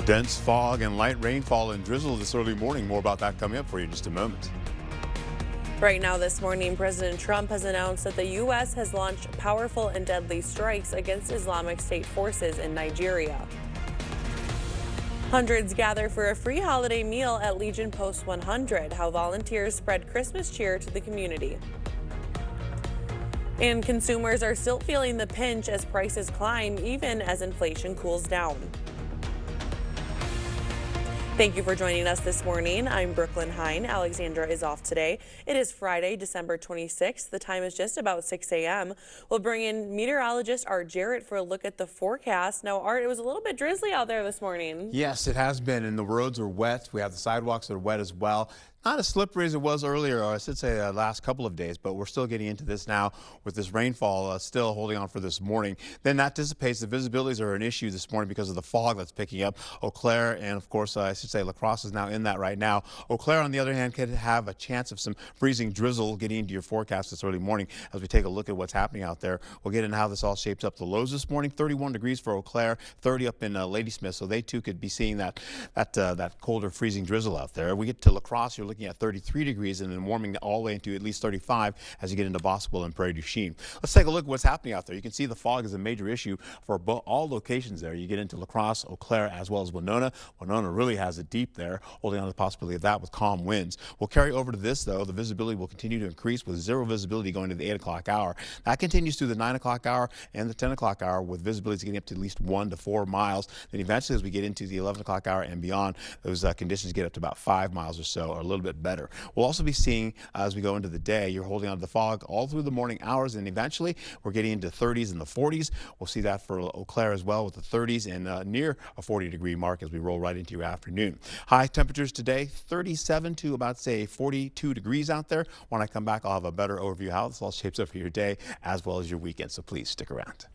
Dense fog and light rainfall and drizzle this early morning. More about that coming up for you in just a moment. Right now this morning, President Trump has announced that the U.S. has launched powerful and deadly strikes against Islamic State forces in Nigeria. Hundreds gather for a free holiday meal at Legion Post 100, how volunteers spread Christmas cheer to the community. And consumers are still feeling the pinch as prices climb, even as inflation cools down. Thank you for joining us this morning. I'm Brooklyn Hine. Alexandra is off today. It is Friday, December 26th. The time is just about 6 a.m. We'll bring in meteorologist Art Jarrett for a look at the forecast. Now, Art, it was a little bit drizzly out there this morning. Yes, it has been, and the roads are wet. We have the sidewalks that are wet as well. Not as slippery as it was earlier, or I should say the last couple of days, but we're still getting into this now with this rainfall still holding on for this morning. Then that dissipates. The visibilities are an issue this morning because of the fog that's picking up. Eau Claire and, of course, I should say La Crosse is now in that right now. Eau Claire, on the other hand, could have a chance of some freezing drizzle getting into your forecast this early morning as we take a look at what's happening out there. We'll get into how this all shapes up. The lows this morning, 31 degrees for Eau Claire, 30 up in Ladysmith, so they too could be seeing that colder freezing drizzle out there. We get to La Crosse, you're looking at 33 degrees and then warming all the way into at least 35 as you get into Boscobel and Prairie du Chien. Let's take a look at what's happening out there. You can see the fog is a major issue for all locations there. You get into La Crosse, Eau Claire, as well as Winona. Winona really has it deep there, holding on to the possibility of that with calm winds. We'll carry over to this, though. The visibility will continue to increase with zero visibility going to the 8 o'clock hour. That continues through the 9 o'clock hour and the 10 o'clock hour with visibility getting up to at least 1 to 4 miles. Then eventually, as we get into the 11 o'clock hour and beyond, those conditions get up to about 5 miles or so, or a little bit better. We'll also be seeing, as we go into the day, you're holding on to the fog all through the morning hours, and eventually we're getting into 30s and the 40s. We'll see that for Eau Claire as well with the 30s and near a 40-degree mark as we roll right into your afternoon. High temperatures today, 37 to about, say, 42 degrees out there. When I come back, I'll have a better overview of how this all shapes up for your day as well as your weekend, so please stick around.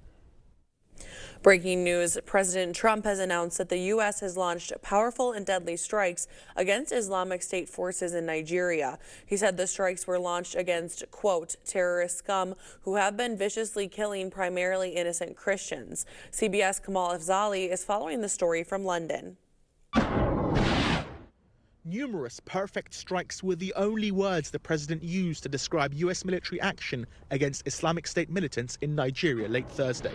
Breaking news, President Trump has announced that the U.S. has launched powerful and deadly strikes against Islamic State forces in Nigeria. He said the strikes were launched against, quote, terrorist scum who have been viciously killing primarily innocent Christians. CBS Kamal Afzali is following the story from London. Numerous perfect strikes were the only words the president used to describe U.S. military action against Islamic State militants in Nigeria late Thursday.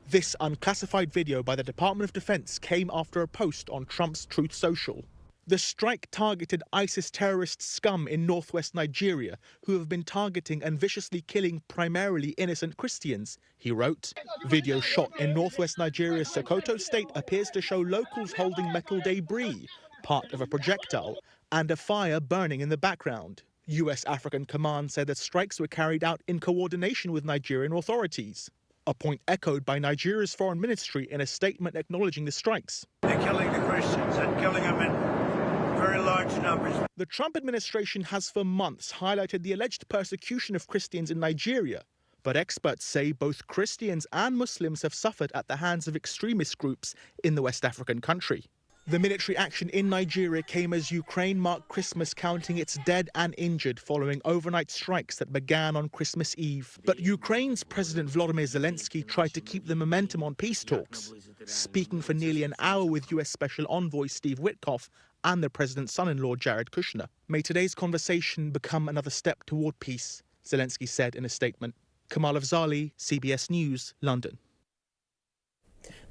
This unclassified video by the Department of Defense came after a post on Trump's Truth Social. The strike targeted ISIS terrorist scum in northwest Nigeria who have been targeting and viciously killing primarily innocent Christians, he wrote. Video shot in northwest Nigeria's Sokoto state appears to show locals holding metal debris, part of a projectile, and a fire burning in the background. U.S. African Command said that strikes were carried out in coordination with Nigerian authorities, a point echoed by Nigeria's foreign ministry in a statement acknowledging the strikes. They're killing the Christians and killing them in very large numbers. The Trump administration has for months highlighted the alleged persecution of Christians in Nigeria, but experts say both Christians and Muslims have suffered at the hands of extremist groups in the West African country. The military action in Nigeria came as Ukraine marked Christmas, counting its dead and injured following overnight strikes that began on Christmas Eve. But Ukraine's President Volodymyr Zelensky tried to keep the momentum on peace talks, speaking for nearly an hour with U.S. Special Envoy Steve Witkoff and the president's son-in-law Jared Kushner. May today's conversation become another step toward peace, Zelensky said in a statement. Kamal Afzali, CBS News, London.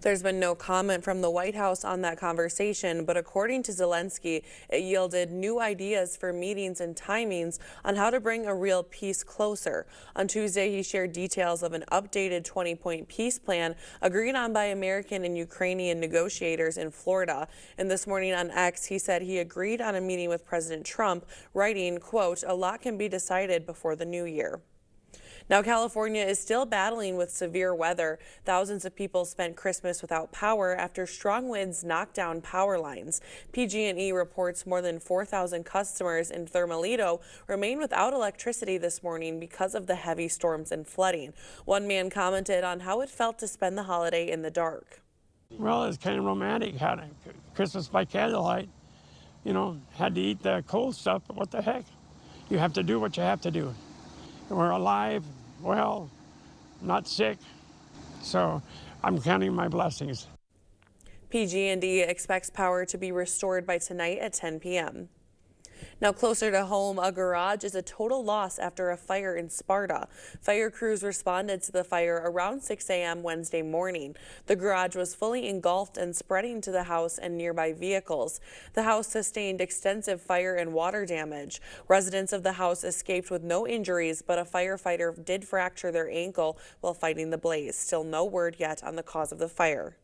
There's been no comment from the White House on that conversation, but according to Zelensky, it yielded new ideas for meetings and timings on how to bring a real peace closer. On Tuesday, he shared details of an updated 20-point peace plan agreed on by American and Ukrainian negotiators in Florida. And this morning on X, he said he agreed on a meeting with President Trump, writing, quote, "A lot can be decided before the new year." Now, California is still battling with severe weather. Thousands of people spent Christmas without power after strong winds knocked down power lines. PG&E reports more than 4,000 customers in Thermalito remain without electricity this morning because of the heavy storms and flooding. One man commented on how it felt to spend the holiday in the dark. Well, it's kind of romantic, having Christmas by candlelight. You know, had to eat the cold stuff, but what the heck? You have to do what you have to do. We're alive, well, not sick, so I'm counting my blessings. PG&E expects power to be restored by tonight at 10 p.m. Now closer to home, a garage is a total loss after a fire in Sparta. Fire crews responded to the fire around 6 a.m. Wednesday morning. The garage was fully engulfed and spreading to the house and nearby vehicles. The house sustained extensive fire and water damage. Residents of the house escaped with no injuries, but a firefighter did fracture their ankle while fighting the blaze. Still no word yet on the cause of the fire.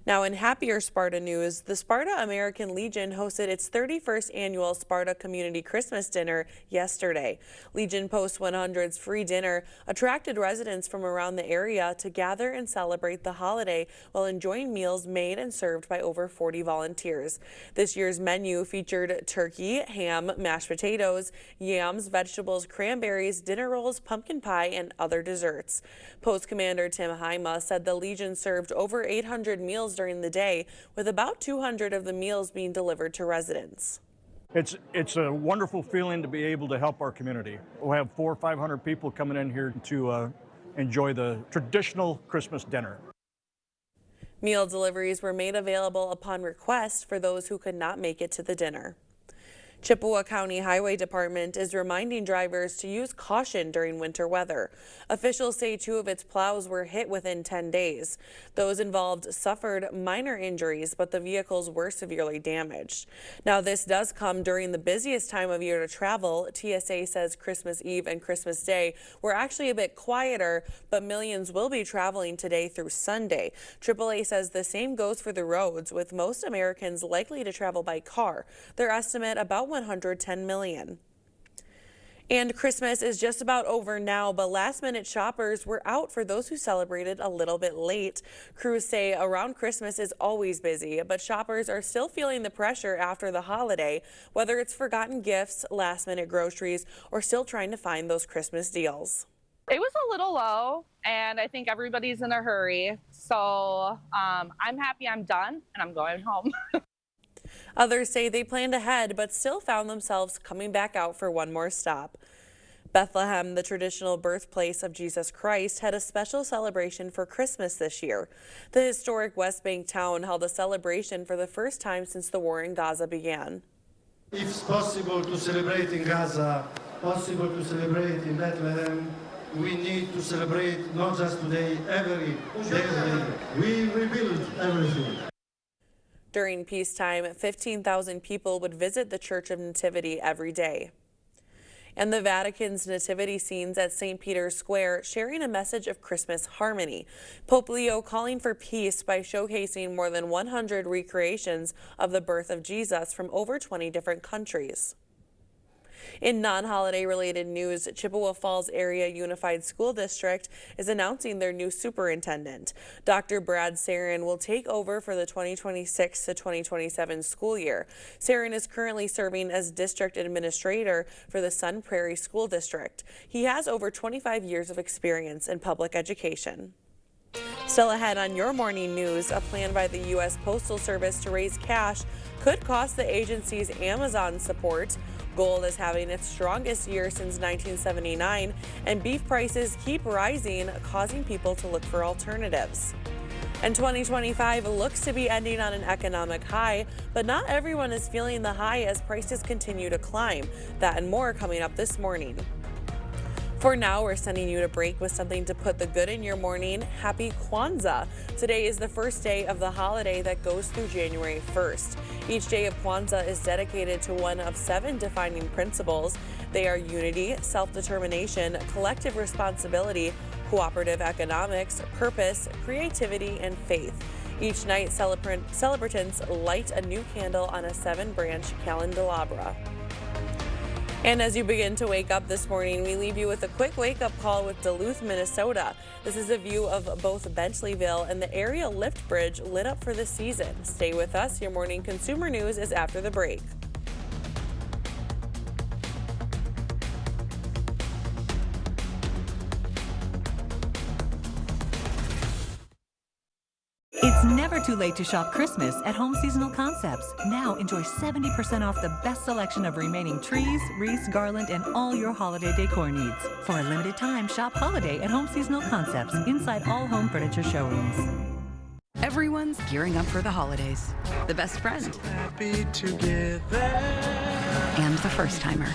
Now in happier Sparta news, the Sparta American Legion hosted its 31st annual Sparta Community Christmas Dinner yesterday. Legion Post 100's free dinner attracted residents from around the area to gather and celebrate the holiday while enjoying meals made and served by over 40 volunteers. This year's menu featured turkey, ham, mashed potatoes, yams, vegetables, cranberries, dinner rolls, pumpkin pie, and other desserts. Post Commander Tim Haima said the Legion served over 800 meals during the day, with about 200 of the meals being delivered to residents. It's a wonderful feeling to be able to help our community. We'll have 400 or 500 people coming in here to enjoy the traditional Christmas dinner. Meal deliveries were made available upon request for those who could not make it to the dinner. Chippewa County Highway Department is reminding drivers to use caution during winter weather. Officials say 2 of its plows were hit within 10 days. Those involved suffered minor injuries, but the vehicles were severely damaged. Now, this does come during the busiest time of year to travel. TSA says Christmas Eve and Christmas Day were actually a bit quieter, but millions will be traveling today through Sunday. AAA says the same goes for the roads, with most Americans likely to travel by car. Their estimate about 110 million. And Christmas is just about over now, but last-minute shoppers were out for those who celebrated a little bit late. Crews say around Christmas is always busy, but shoppers are still feeling the pressure after the holiday, whether it's forgotten gifts, last-minute groceries, or still trying to find those Christmas deals. It was a little low, and I think everybody's in a hurry. So I'm happy I'm done, and I'm going home. Others say they planned ahead, but still found themselves coming back out for one more stop. Bethlehem, the traditional birthplace of Jesus Christ, had a special celebration for Christmas this year. The historic West Bank town held a celebration for the first time since the war in Gaza began. If it's possible to celebrate in Gaza, possible to celebrate in Bethlehem, we need to celebrate not just today, every day. We rebuild everything. During peacetime, 15,000 people would visit the Church of Nativity every day. And the Vatican's nativity scenes at St. Peter's Square sharing a message of Christmas harmony. Pope Leo calling for peace by showcasing more than 100 recreations of the birth of Jesus from over 20 different countries. In non-holiday related news, Chippewa Falls Area Unified School District is announcing their new superintendent. Dr. Brad Sarin will take over for the 2026 to 2027 school year. Sarin is currently serving as district administrator for the Sun Prairie School District. He has over 25 years of experience in public education. Still ahead on your morning news, a plan by the U.S. Postal Service to raise cash could cost the agency's Amazon support. Gold is having its strongest year since 1979, and beef prices keep rising, causing people to look for alternatives. And 2025 looks to be ending on an economic high, but not everyone is feeling the high as prices continue to climb. That and more coming up this morning. For now, we're sending you to break with something to put the good in your morning. Happy Kwanzaa. Today is the first day of the holiday that goes through January 1st. Each day of Kwanzaa is dedicated to one of 7 defining principles. They are unity, self-determination, collective responsibility, cooperative economics, purpose, creativity, and faith. Each night, celebrants light a new candle on a 7-branch candelabra. And as you begin to wake up this morning, we leave you with a quick wake-up call with Duluth, Minnesota. This is a view of both Benchleyville and the area lift bridge lit up for the season. Stay with us. Your morning consumer news is after the break. It's never too late to shop Christmas at Home Seasonal Concepts. Now enjoy 70% off the best selection of remaining trees, wreaths, garland, and all your holiday decor needs. For a limited time, shop holiday at Home Seasonal Concepts inside all home furniture showrooms. Everyone's gearing up for the holidays. The best friend. So happy together. And the first timer.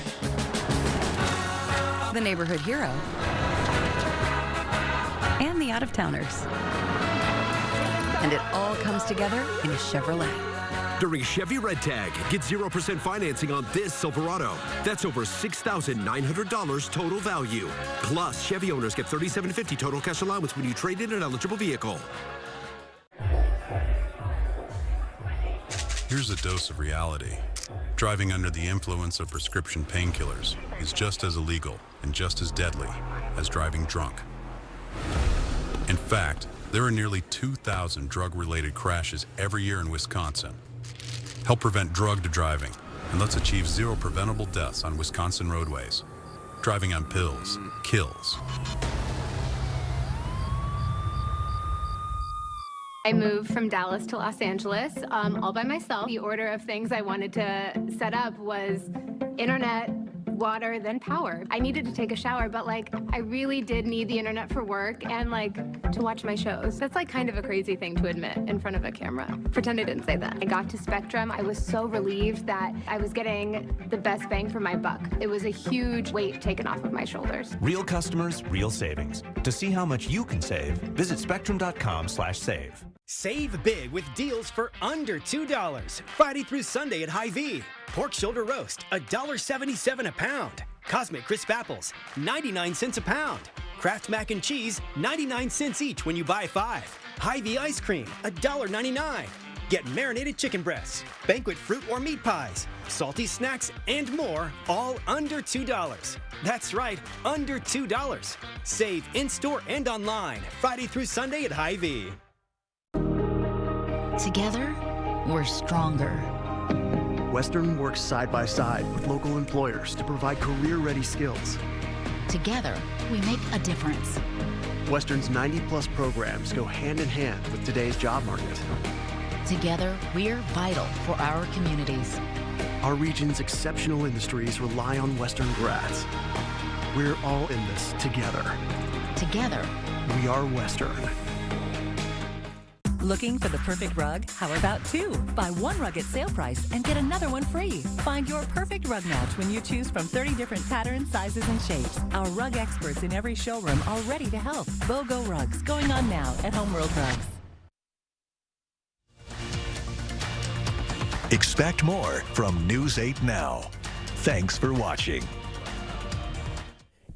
The neighborhood hero. And the out-of-towners. And it all comes together in a Chevrolet. During Chevy Red Tag, get 0% financing on this Silverado. That's over $6,900 total value. Plus, Chevy owners get $3,750 total cash allowance when you trade in an eligible vehicle. Here's a dose of reality. Driving under the influence of prescription painkillers is just as illegal and just as deadly as driving drunk. In fact, there are nearly 2,000 drug-related crashes every year in Wisconsin. Help prevent drugged driving, and let's achieve 0 preventable deaths on Wisconsin roadways. Driving on pills kills. I moved from Dallas to Los Angeles all by myself. The order of things I wanted to set up was internet, water, then power. I needed to take a shower, but I really did need the internet for work and to watch my shows. That's kind of a crazy thing to admit in front of a camera. Pretend I didn't say that. I got to Spectrum. I was so relieved that I was getting the best bang for my buck. It was a huge weight taken off of my shoulders. Real customers, real savings. To see how much you can save, visit spectrum.com/save. Save big with deals for under $2. Friday through Sunday at Hy-Vee. Pork shoulder roast, $1.77 a pound. Cosmic crisp apples, 99 cents a pound. Kraft mac and cheese, 99 cents each when you buy 5. Hy-Vee ice cream, $1.99. Get marinated chicken breasts, banquet fruit or meat pies, salty snacks, and more, all under $2. That's right, under $2. Save in-store and online, Friday through Sunday at Hy-Vee. Together, we're stronger. Western works side by side with local employers to provide career-ready skills. Together, we make a difference. Western's 90-plus programs go hand in hand with today's job market. Together, we're vital for our communities. Our region's exceptional industries rely on Western grads. We're all in this together. Together, we are Western. Looking for the perfect rug? How about 2? Buy 1 rug at sale price and get another one free. Find your perfect rug match when you choose from 30 different patterns, sizes, and shapes. Our rug experts in every showroom are ready to help. BOGO Rugs, going on now at Homeworld Rugs. Expect more from News 8 Now. Thanks for watching.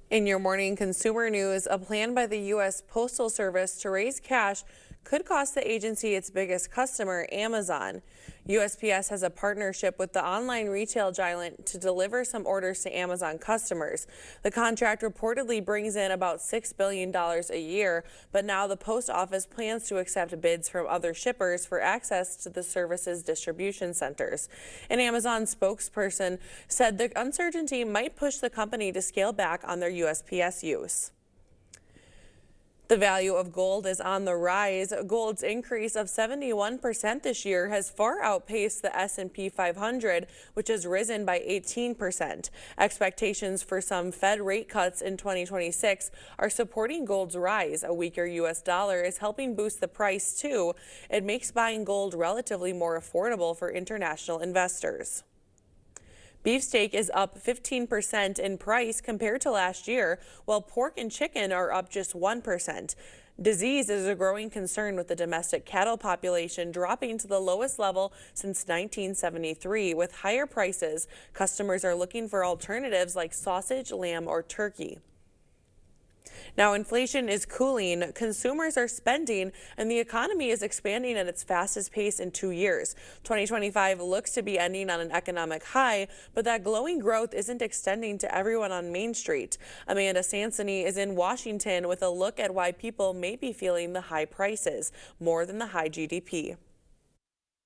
In your morning consumer news, a plan by the U.S. Postal Service to raise cash could cost the agency its biggest customer, Amazon. USPS has a partnership with the online retail giant to deliver some orders to Amazon customers. The contract reportedly brings in about $6 billion a year, but now the post office plans to accept bids from other shippers for access to the service's distribution centers. An Amazon spokesperson said the uncertainty might push the company to scale back on their USPS use. The value of gold is on the rise. Gold's increase of 71% this year has far outpaced the S&P 500, which has risen by 18%. Expectations for some Fed rate cuts in 2026 are supporting gold's rise. A weaker U.S. dollar is helping boost the price, too. It makes buying gold relatively more affordable for international investors. Beefsteak is up 15% in price compared to last year, while pork and chicken are up just 1%. Disease is a growing concern with the domestic cattle population dropping to the lowest level since 1973. With higher prices, customers are looking for alternatives like sausage, lamb, or turkey. Now, inflation is cooling, consumers are spending, and the economy is expanding at its fastest pace in 2 years. 2025 looks to be ending on an economic high, but that glowing growth isn't extending to everyone on Main Street. Amanda Sansoni is in Washington with a look at why people may be feeling the high prices more than the high GDP.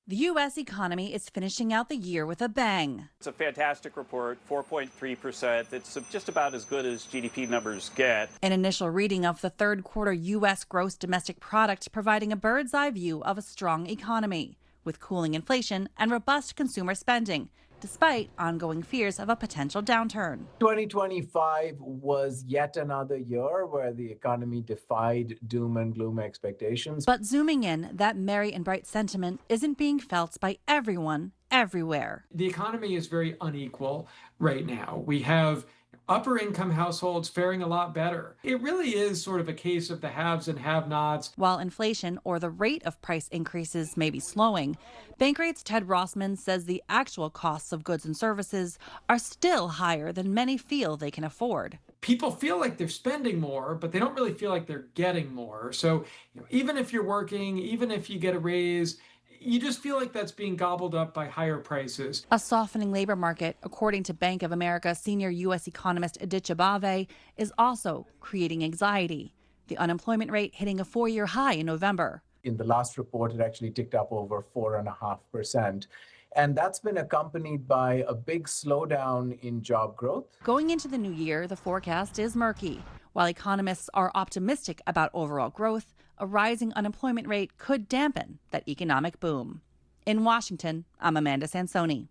The U.S. economy is finishing out the year with a bang. It's a fantastic report, 4.3%. It's just about as good as GDP numbers get. An initial reading of the third quarter U.S. gross domestic product providing a bird's eye view of a strong economy with cooling inflation and robust consumer spending. despite ongoing fears of a potential downturn. 2025 was yet another year where the economy defied doom and gloom expectations. But zooming in, that merry and bright sentiment isn't being felt by everyone, everywhere. The economy is very unequal right now. We have upper income households faring a lot better. It really is sort of a case of the haves and have-nots. While inflation or the rate of price increases may be slowing, Bankrate's Ted Rossman says the actual costs of goods and services are still higher than many feel they can afford. People feel like they're spending more, but they don't really feel like they're getting more. So even if you're working, even if you get a raise, you just feel like that's being gobbled up by higher prices. A softening labor market, according to Bank of America senior U.S. economist Aditya Bave, is also creating anxiety. The unemployment rate hitting a 4-year high in November. In the last report, it actually ticked up over 4.5%. And that's been accompanied by a big slowdown in job growth. Going into the new year, the forecast is murky. While economists are optimistic about overall growth, a rising unemployment rate could dampen that economic boom. In Washington, I'm Amanda Sansoni.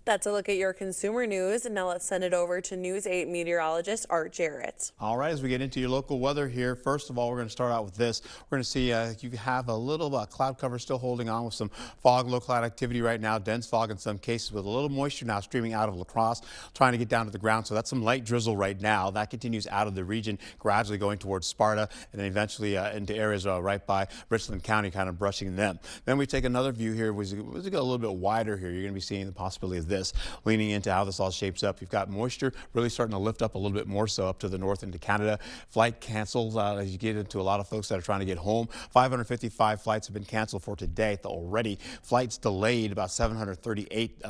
That's a look at your consumer news, and now let's send it over to News 8 meteorologist Art Jarrett. All right, as we get into your local weather here, first of all, we're going to start out with this. We're going to see you have a little cloud cover still holding on with some fog, low cloud activity right now, dense fog in some cases with a little moisture now streaming out of La Crosse, trying to get down to the ground. So that's some light drizzle right now. That continues out of the region, gradually going towards Sparta and then eventually into areas right by Richland County, kind of brushing them. Then we take another view here. As we go a little bit wider here, you're going to be seeing the possibility of this. Leaning into how this all shapes up. You've got moisture really starting to lift up a little bit more so up to the north into Canada. Flight cancels as you get into a lot of folks that are trying to get home. 555 flights have been canceled for today already. Flights delayed about 738.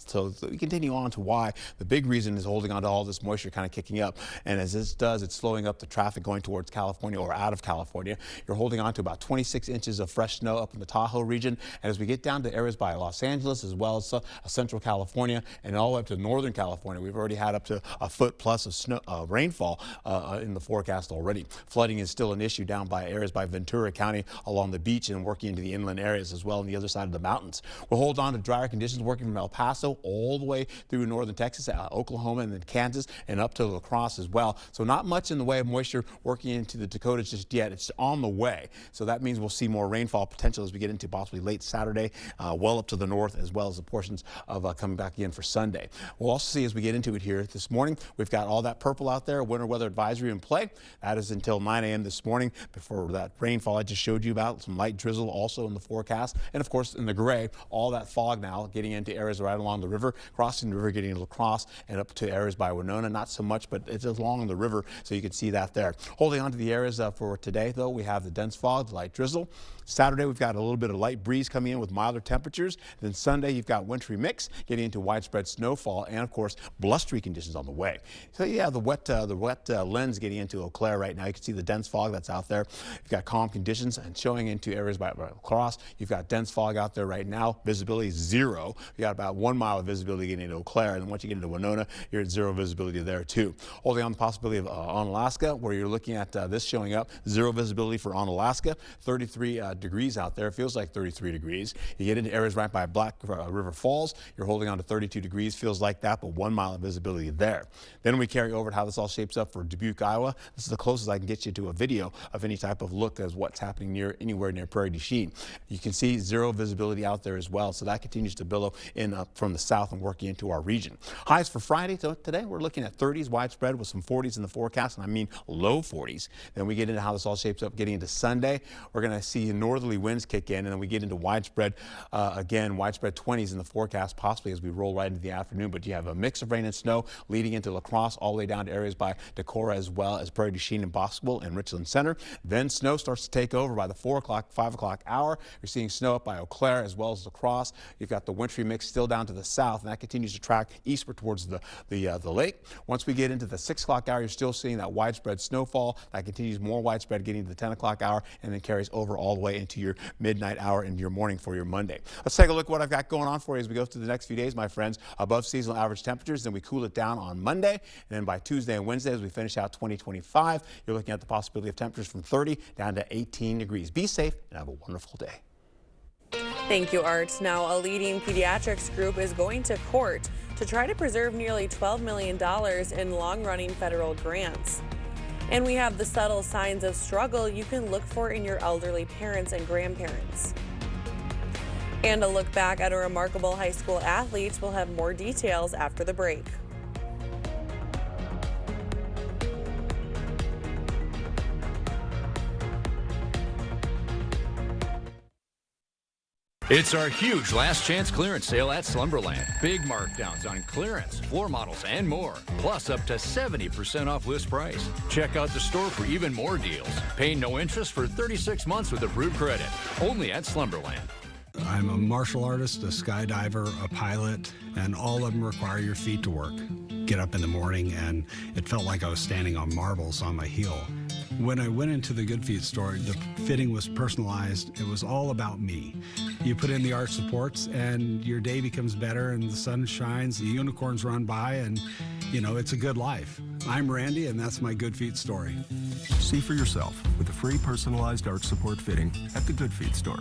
So we continue on to why. The big reason is holding on to all this moisture kind of kicking up. And as this does, it's slowing up the traffic going towards California or out of California. You're holding on to about 26 inches of fresh snow up in the Tahoe region. And as we get down to areas by Los Angeles as well as central California and all the way up to northern California, we've already had up to a foot plus of snow, rainfall in the forecast already. Flooding is still an issue down by areas by Ventura County along the beach and working into the inland areas as well on the other side of the mountains. We'll hold on to drier conditions working from El Paso all the way through northern Texas, Oklahoma, and then Kansas and up to La Crosse as well. So not much in the way of moisture working into the Dakotas just yet. It's on the way. So that means we'll see more rainfall potential as we get into possibly late Saturday, well up to the north, as well as the portions of coming back again for Sunday. We'll also see as we get into it here this morning, we've got all that purple out there, winter weather advisory in play. That is until 9 a.m. this morning before that rainfall I just showed you about, some light drizzle also in the forecast. And of course in the gray, all that fog now getting into areas right along the river, crossing the river, getting to La Crosse and up to areas by Winona. Not so much, but it's along the river, so you can see that there. Holding on to the areas for today, though, we have the dense fog, the light drizzle. Saturday, we've got a little bit of light breeze coming in with milder temperatures. Then Sunday, you've got wintry mix getting into widespread snowfall and, of course, blustery conditions on the way. So you have the wet lens getting into Eau Claire right now. You can see the dense fog that's out there. You've got calm conditions and showing into areas by La Crosse. You've got dense fog out there right now. Visibility is 0. You got about 1 mile of visibility getting into Eau Claire, and then once you get into Winona, you're at 0 visibility there too. Holding on the possibility of Onalaska, where you're looking at this showing up, 0 visibility for Onalaska, 33 degrees out there. It feels like 33 degrees. You get into areas right by Black River Falls, you're holding on to 32 degrees, feels like that, but 1 mile of visibility there. Then we carry over to how this all shapes up for Dubuque, Iowa. This is the closest I can get you to a video of any type of look as what's happening anywhere near Prairie du Chien. You can see 0 visibility out there as well, so that continues to billow in from the south and working into our region. Highs for Friday, so today we're looking at 30s widespread with some 40s in the forecast, and I mean low 40s. Then we get into how this all shapes up getting into Sunday. We're going to see northerly winds kick in, and then we get into widespread, again, widespread 20s in the forecast, possibly as we roll right into the afternoon. But you have a mix of rain and snow leading into La Crosse all the way down to areas by Decorah as well as Prairie du Chien and Bosqueville and Richland Center. Then snow starts to take over by the 4 o'clock, 5 o'clock hour. You're seeing snow up by Eau Claire as well as La Crosse. You've got the wintry mix still down to the south, and that continues to track eastward towards the lake. Once we get into the 6 o'clock hour, you're still seeing that widespread snowfall. That continues more widespread getting to the 10 o'clock hour and then carries over all the way into your midnight hour into your morning for your Monday. Let's take a look at what I've got going on for you as we go through the next few days, my friends. Above seasonal average temperatures, then we cool it down on Monday, and then by Tuesday and Wednesday as we finish out 2025, you're looking at the possibility of temperatures from 30 down to 18 degrees. Be safe and have a wonderful day. Thank you, Art. Now, a leading pediatrics group is going to court to try to preserve nearly $12 million in long-running federal grants. And we have the subtle signs of struggle you can look for in your elderly parents and grandparents. And a look back at a remarkable high school athlete. We'll have more details after the break. It's our huge last chance clearance sale at Slumberland. Big markdowns on clearance, floor models, and more. Plus up to 70% off list price. Check out the store for even more deals. Pay no interest for 36 months with approved credit. Only at Slumberland. I'm a martial artist, a skydiver, a pilot, and all of them require your feet to work. Get up in the morning and it felt like I was standing on marbles on my heel. When I went into the Good Feet store, the fitting was personalized. It was all about me. You put in the arch supports and your day becomes better and the sun shines, the unicorns run by, and you know, it's a good life. I'm Randy and that's my Good Feet story. See for yourself with a free personalized arch support fitting at the Good Feet store.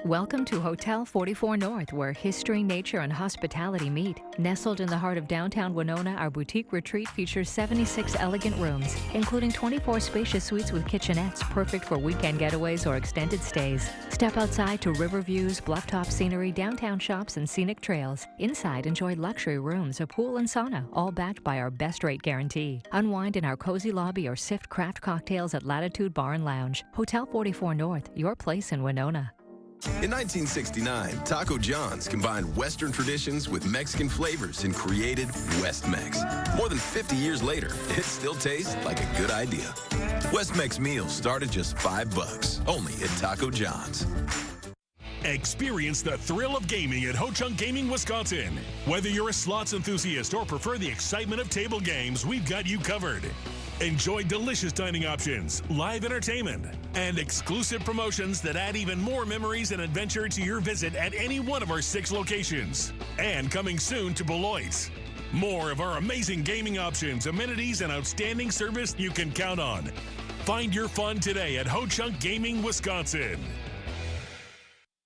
Welcome to Hotel 44 North, where history, nature, and hospitality meet. Nestled in the heart of downtown Winona, our boutique retreat features 76 elegant rooms, including 24 spacious suites with kitchenettes, perfect for weekend getaways or extended stays. Step outside to river views, blufftop scenery, downtown shops, and scenic trails. Inside, enjoy luxury rooms, a pool, and sauna, all backed by our best rate guarantee. Unwind in our cozy lobby or sift craft cocktails at Latitude Bar and Lounge. Hotel 44 North, your place in Winona. In 1969, Taco John's combined Western traditions with Mexican flavors and created West Mex. More than 50 years later, it still tastes like a good idea. West Mex meals start at just $5, only at Taco John's. Experience the thrill of gaming at Ho Chunk Gaming, Wisconsin. Whether you're a slots enthusiast or prefer the excitement of table games, we've got you covered. Enjoy delicious dining options, live entertainment, and exclusive promotions that add even more memories and adventure to your visit at any one of our 6 locations. And coming soon to Beloit. More of our amazing gaming options, amenities, and outstanding service you can count on. Find your fun today at Ho Chunk Gaming, Wisconsin.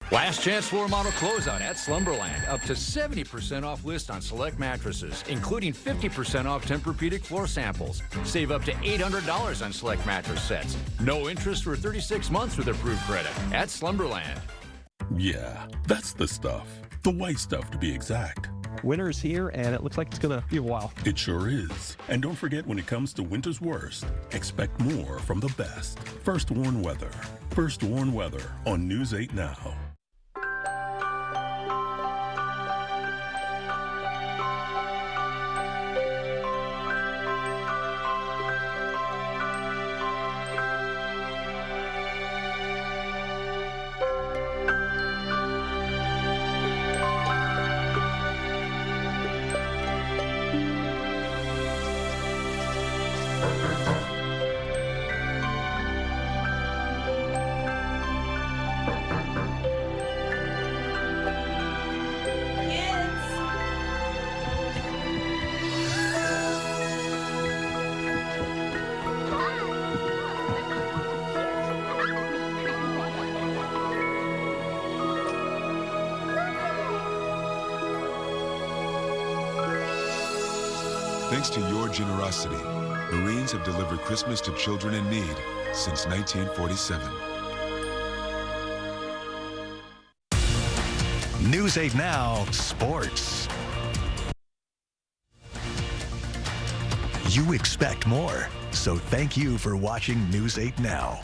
Last chance floor model closeout at Slumberland. Up to 70% off list on select mattresses, including 50% off Tempur-Pedic floor samples. Save up to $800 on select mattress sets. No interest for 36 months with approved credit at Slumberland. Yeah, that's the stuff. The white stuff, to be exact. Winter's here, and it looks like it's gonna be a while. It sure is. And don't forget, when it comes to winter's worst, expect more from the best. First Warn Weather. First Warn Weather on News 8 Now. Thanks to your generosity, Marines have delivered Christmas to children in need since 1947. News 8 Now Sports. You expect more, so thank you for watching News 8 Now.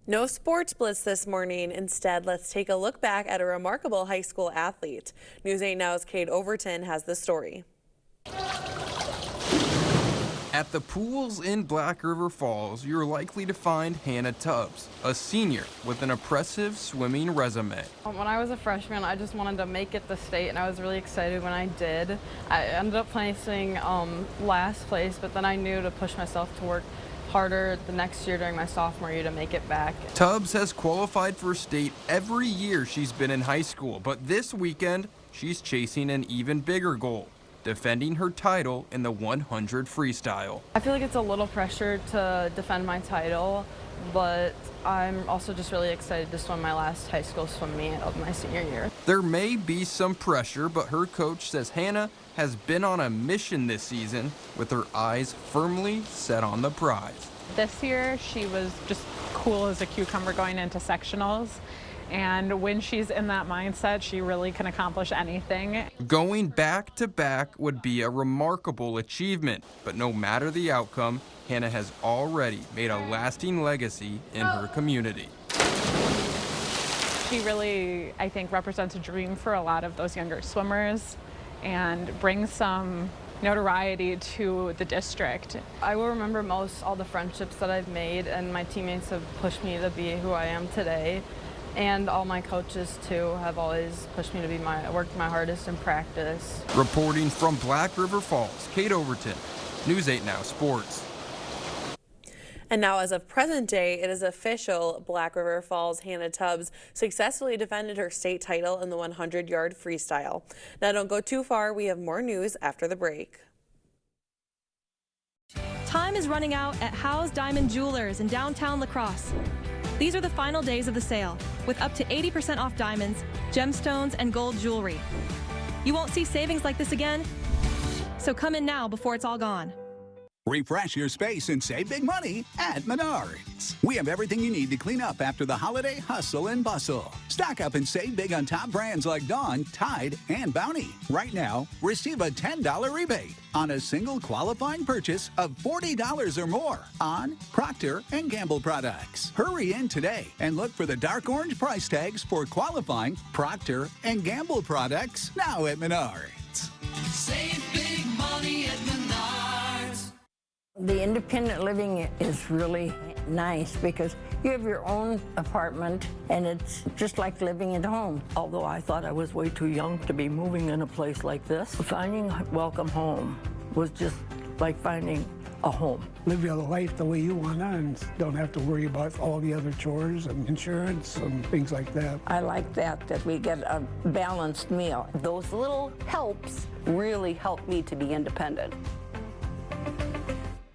No sports blitz this morning. Instead, let's take a look back at a remarkable high school athlete. News 8 Now's Kate Overton has the story. At the pools in Black River Falls, you're likely to find Hannah Tubbs, a senior with an impressive swimming resume. When I was a freshman, I just wanted to make it to state, and I was really excited when I did. I ended up placing last place, but then I knew to push myself to work harder the next year during my sophomore year to make it back. Tubbs has qualified for state every year she's been in high school, but this weekend, she's chasing an even bigger goal: defending her title in the 100 freestyle. I feel like it's a little pressure to defend my title, but I'm also just really excited to swim my last high school swim meet of my senior year. There may be some pressure, but her coach says Hannah has been on a mission this season with her eyes firmly set on the prize. This year, she was just cool as a cucumber going into sectionals. And when she's in that mindset, she really can accomplish anything. Going back to back would be a remarkable achievement, but no matter the outcome, Hannah has already made a lasting legacy in her community. She really, I think, represents a dream for a lot of those younger swimmers and brings some notoriety to the district. I will remember most all the friendships that I've made, and my teammates have pushed me to be who I am today. And all my coaches, too, have always pushed me to be work my hardest in practice. Reporting from Black River Falls, Kate Overton, News 8 Now Sports. And now, as of present day, it is official. Black River Falls' Hannah Tubbs successfully defended her state title in the 100-yard freestyle. Now, don't go too far. We have more news after the break. Time is running out at Howe's Diamond Jewelers in downtown La Crosse. These are the final days of the sale, with up to 80% off diamonds, gemstones, and gold jewelry. You won't see savings like this again, so come in now before it's all gone. Refresh your space and save big money at Menards. We have everything you need to clean up after the holiday hustle and bustle. Stock up and save big on top brands like Dawn, Tide, and Bounty. Right now, receive a $10 rebate on a single qualifying purchase of $40 or more on Procter & Gamble products. Hurry in today and look for the dark orange price tags for qualifying Procter & Gamble products now at Menards. Save big money at Menards. The independent living is really nice because you have your own apartment and it's just like living at home. Although I thought I was way too young to be moving in a place like this, finding Welcome Home was just like finding a home. Live your life the way you want to and don't have to worry about all the other chores and insurance and things like that. I like that we get a balanced meal. Those little helps really help me to be independent.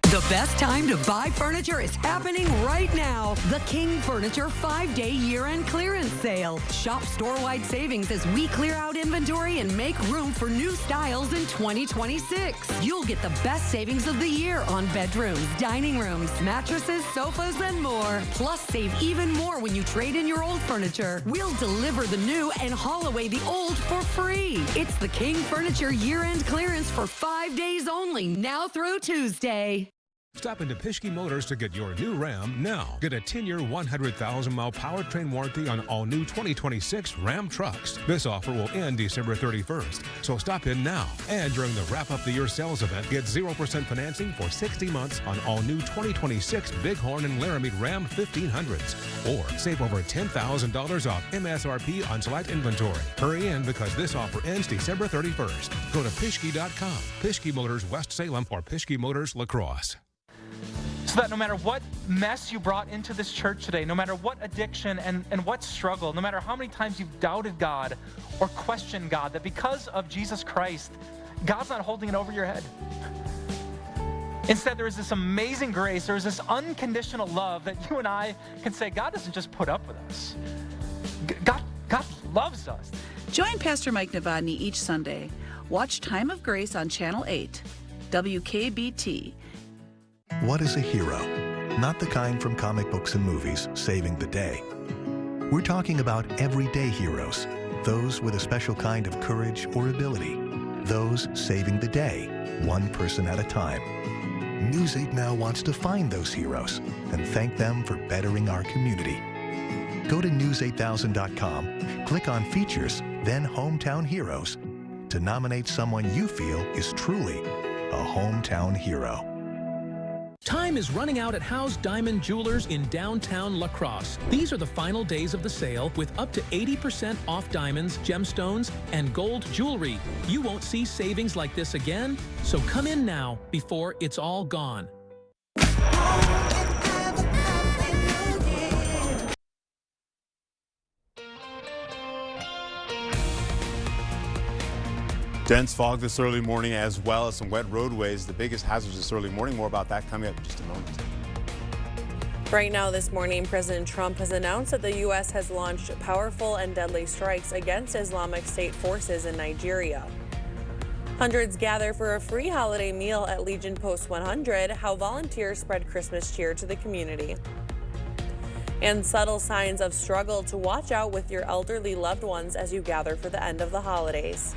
The best time to buy furniture is happening right now. The King Furniture 5-day year-end clearance sale. Shop store-wide savings as we clear out inventory and make room for new styles in 2026. You'll get the best savings of the year on bedrooms, dining rooms, mattresses, sofas, and more. Plus, save even more when you trade in your old furniture. We'll deliver the new and haul away the old for free. It's the King Furniture year-end clearance for 5 days only, now through Tuesday. Stop into Pischke Motors to get your new Ram now. Get a 10-year, 100,000-mile powertrain warranty on all new 2026 Ram trucks. This offer will end December 31st, so stop in now. And during the wrap-up-the-year sales event, get 0% financing for 60 months on all new 2026 Bighorn and Laramie Ram 1500s. Or save over $10,000 off MSRP on select inventory. Hurry in because this offer ends December 31st. Go to Pischke.com, Pischke Motors West Salem, or Pischke Motors La Crosse. So that no matter what mess you brought into this church today, no matter what addiction and what struggle, no matter how many times you've doubted God or questioned God, that because of Jesus Christ, God's not holding it over your head. Instead, there is this amazing grace, there is this unconditional love that you and I can say, God doesn't just put up with us. God loves us. Join Pastor Mike Novotny each Sunday. Watch Time of Grace on Channel 8, WKBT. What is a hero? Not the kind from comic books and movies, saving the day. We're talking about everyday heroes, those with a special kind of courage or ability, those saving the day, one person at a time. News 8 Now wants to find those heroes and thank them for bettering our community. Go to news8000.com, click on Features, then Hometown Heroes to nominate someone you feel is truly a hometown hero. Time is running out at Howe's Diamond Jewelers in downtown La Crosse. These are the final days of the sale with up to 80% off diamonds, gemstones, and gold jewelry. You won't see savings like this again, so come in now before it's all gone. Dense fog this early morning as well as some wet roadways. The biggest hazards this early morning. More about that coming up in just a moment. Right now this morning, President Trump has announced that the U.S. has launched powerful and deadly strikes against Islamic State forces in Nigeria. Hundreds gather for a free holiday meal at Legion Post 100, how volunteers spread Christmas cheer to the community. And subtle signs of struggle to watch out with your elderly loved ones as you gather for the end of the holidays.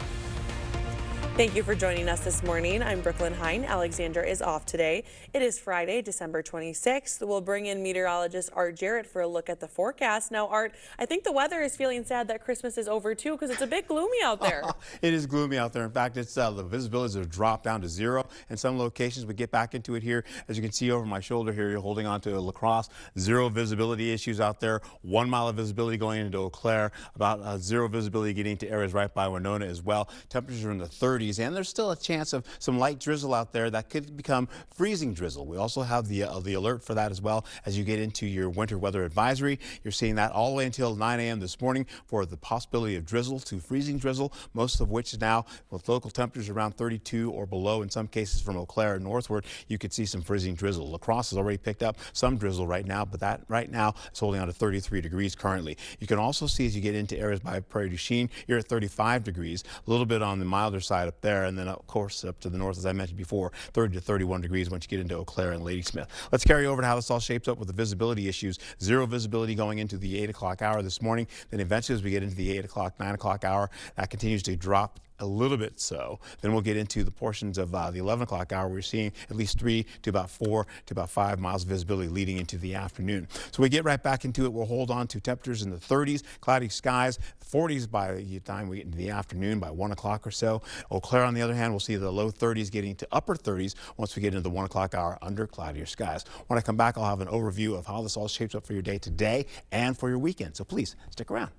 Thank you for joining us this morning. I'm Brooklyn Hine. Alexandra is off today. It is Friday, December 26th. We'll bring in meteorologist Art Jarrett for a look at the forecast. Now, Art, I think the weather is feeling sad that Christmas is over too, because it's a bit gloomy out there. It is gloomy out there. In fact, it's the visibilities have dropped down to 0 in some locations. We get back into it here. As you can see over my shoulder here, you're holding on to La Crosse. 0 visibility issues out there. 1 mile of visibility going into Eau Claire. About 0 visibility getting to areas right by Winona as well. Temperatures are in the 30s. And there's still a chance of some light drizzle out there that could become freezing drizzle. We also have the alert for that as well as you get into your winter weather advisory. You're seeing that all the way until 9 a.m. this morning for the possibility of drizzle to freezing drizzle, most of which is now with local temperatures around 32 or below. In some cases from Eau Claire northward, you could see some freezing drizzle. La Crosse has already picked up some drizzle right now, but that right now is holding on to 33 degrees currently. You can also see as you get into areas by Prairie du Chien, you're at 35 degrees, a little bit on the milder side up there. And then, of course, up to the north, as I mentioned before, 30 to 31 degrees once you get into Eau Claire and Ladysmith. Let's carry over to how this all shapes up with the visibility issues. 0 visibility going into the 8 o'clock hour this morning. Then eventually as we get into the 8 o'clock, 9 o'clock hour, that continues to drop a little bit so. Then we'll get into the portions of the 11 o'clock hour. We're seeing at least 3 to about 4 to about 5 miles of visibility leading into the afternoon. So we get right back into it. We'll hold on to temperatures in the 30s, cloudy skies, 40s by the time we get into the afternoon by 1 o'clock or so. Eau Claire, on the other hand, we'll see the low 30s getting to upper 30s once we get into the 1 o'clock hour under cloudier skies. When I come back, I'll have an overview of how this all shapes up for your day today and for your weekend. So please stick around.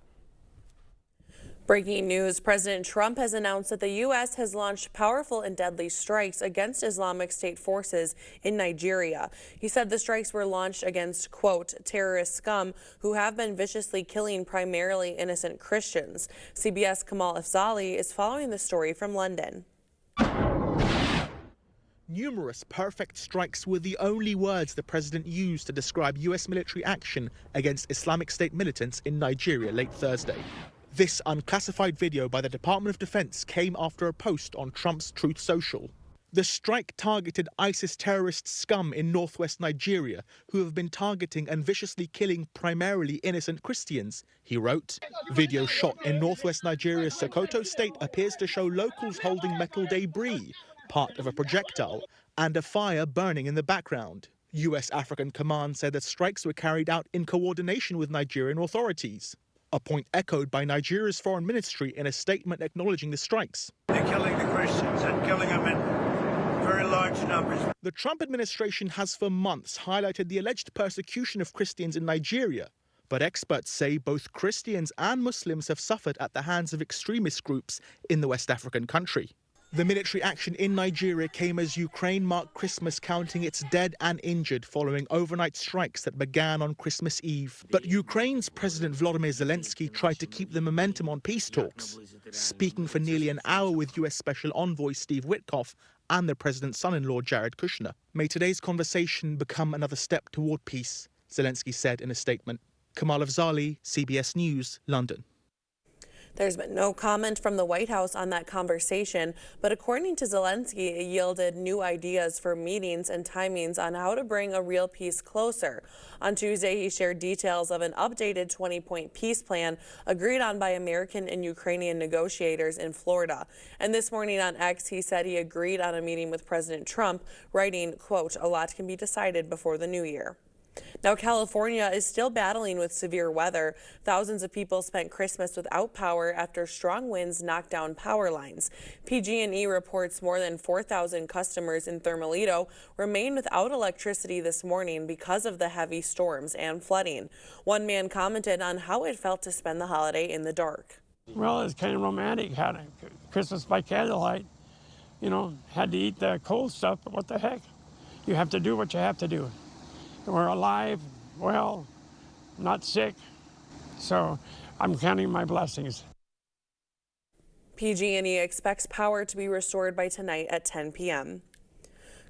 Breaking news, President Trump has announced that the U.S. has launched powerful and deadly strikes against Islamic State forces in Nigeria. He said the strikes were launched against, quote, terrorist scum who have been viciously killing primarily innocent Christians. CBS Kamal Afzali is following the story from London. Numerous perfect strikes were the only words the president used to describe U.S. military action against Islamic State militants in Nigeria late Thursday. This unclassified video by the Department of Defense came after a post on Trump's Truth Social. The strike targeted ISIS terrorist scum in northwest Nigeria who have been targeting and viciously killing primarily innocent Christians, he wrote. Video shot in northwest Nigeria's Sokoto state appears to show locals holding metal debris, part of a projectile, and a fire burning in the background. U.S. African Command said that strikes were carried out in coordination with Nigerian authorities, a point echoed by Nigeria's foreign ministry in a statement acknowledging the strikes. They're killing the Christians and killing them in very large numbers. The Trump administration has for months highlighted the alleged persecution of Christians in Nigeria, but experts say both Christians and Muslims have suffered at the hands of extremist groups in the West African country. The military action in Nigeria came as Ukraine marked Christmas, counting its dead and injured following overnight strikes that began on Christmas Eve. But Ukraine's President Volodymyr Zelensky tried to keep the momentum on peace talks, speaking for nearly an hour with U.S. Special Envoy Steve Witkoff and the president's son-in-law Jared Kushner. May today's conversation become another step toward peace, Zelensky said in a statement. Kamal Afzali, CBS News, London. There's been no comment from the White House on that conversation, but according to Zelensky, it yielded new ideas for meetings and timings on how to bring a real peace closer. On Tuesday, he shared details of an updated 20-point peace plan agreed on by American and Ukrainian negotiators in Florida. And this morning on X, he said he agreed on a meeting with President Trump, writing, quote, "A lot can be decided before the new year." Now, California is still battling with severe weather. Thousands of people spent Christmas without power after strong winds knocked down power lines. PG&E reports more than 4,000 customers in Thermalito remain without electricity this morning because of the heavy storms and flooding. One man commented on how it felt to spend the holiday in the dark. Well, it's kind of romantic, having Christmas by candlelight. You know, had to eat the cold stuff, but what the heck? You have to do what you have to do. We're alive, well, not sick, so I'm counting my blessings. PG&E expects power to be restored by tonight at 10 p.m.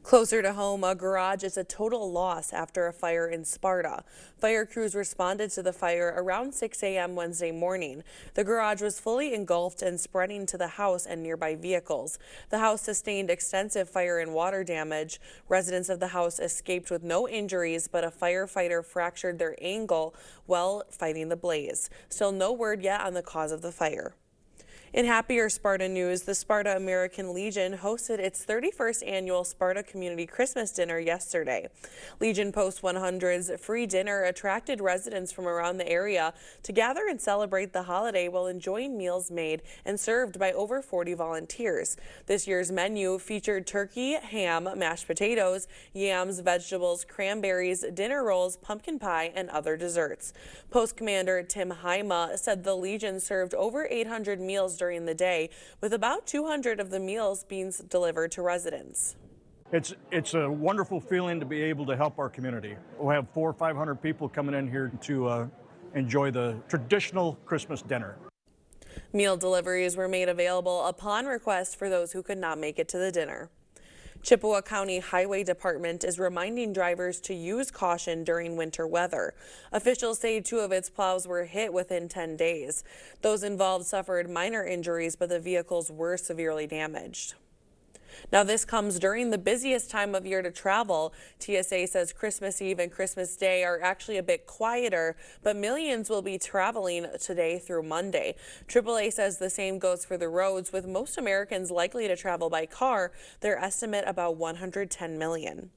Closer to home, a garage is a total loss after a fire in Sparta. Fire crews responded to the fire around 6 a.m. Wednesday morning. The garage was fully engulfed and spreading to the house and nearby vehicles. The house sustained extensive fire and water damage. Residents of the house escaped with no injuries, but a firefighter fractured their ankle while fighting the blaze. Still no word yet on the cause of the fire. In happier Sparta news, the Sparta American Legion hosted its 31st annual Sparta Community Christmas Dinner yesterday. Legion Post 100's free dinner attracted residents from around the area to gather and celebrate the holiday while enjoying meals made and served by over 40 volunteers. This year's menu featured turkey, ham, mashed potatoes, yams, vegetables, cranberries, dinner rolls, pumpkin pie, and other desserts. Post Commander Tim Haima said the Legion served over 800 meals during the day, with about 200 of the meals being delivered to residents. It's a wonderful feeling to be able to help our community. We'll have 400 or 500 people coming in here to enjoy the traditional Christmas dinner. Meal deliveries were made available upon request for those who could not make it to the dinner. Chippewa County Highway Department is reminding drivers to use caution during winter weather. Officials say 2 of its plows were hit within 10 days. Those involved suffered minor injuries, but the vehicles were severely damaged. Now, this comes during the busiest time of year to travel. TSA says Christmas Eve and Christmas Day are actually a bit quieter, but millions will be traveling today through Monday. AAA says the same goes for the roads, with most Americans likely to travel by car. Their estimate about 110 million.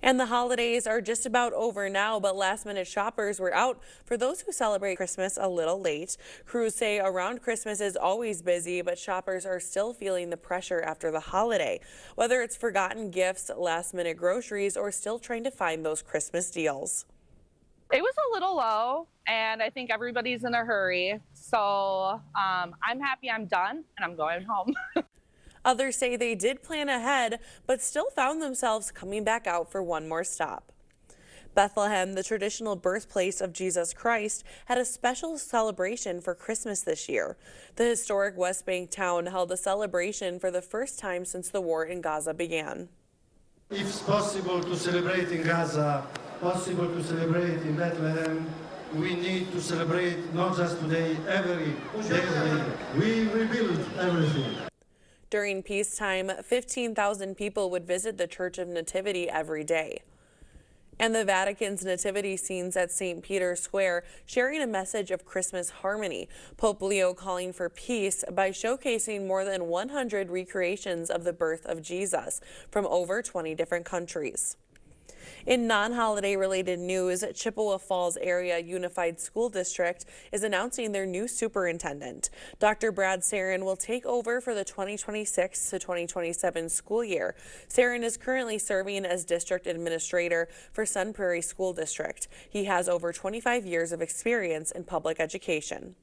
And the holidays are just about over now, but last-minute shoppers were out for those who celebrate Christmas a little late. Crews say around Christmas is always busy, but shoppers are still feeling the pressure after the holiday, whether it's forgotten gifts, last-minute groceries, or still trying to find those Christmas deals. It was a little low, and I think everybody's in a hurry. So I'm happy I'm done, and I'm going home. Others say they did plan ahead, but still found themselves coming back out for one more stop. Bethlehem, the traditional birthplace of Jesus Christ, had a special celebration for Christmas this year. The historic West Bank town held a celebration for the first time since the war in Gaza began. If it's possible to celebrate in Gaza, possible to celebrate in Bethlehem, we need to celebrate not just today, every day. We rebuild everything. During peacetime, 15,000 people would visit the Church of Nativity every day. And the Vatican's nativity scenes at St. Peter's Square sharing a message of Christmas harmony. Pope Leo calling for peace by showcasing more than 100 recreations of the birth of Jesus from over 20 different countries. In non-holiday related news, Chippewa Falls Area Unified School District is announcing their new superintendent. Dr. Brad Sarin will take over for the 2026 to 2027 school year. Sarin is currently serving as district administrator for Sun Prairie School District. He has over 25 years of experience in public education.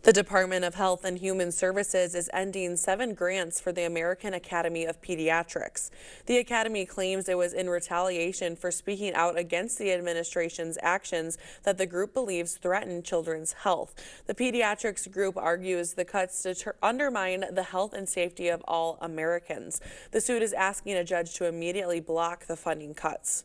The Department of Health and Human Services is ending 7 grants for the American Academy of Pediatrics. The Academy claims it was in retaliation for speaking out against the administration's actions that the group believes threaten children's health. The pediatrics group argues the cuts undermine the health and safety of all Americans. The suit is asking a judge to immediately block the funding cuts.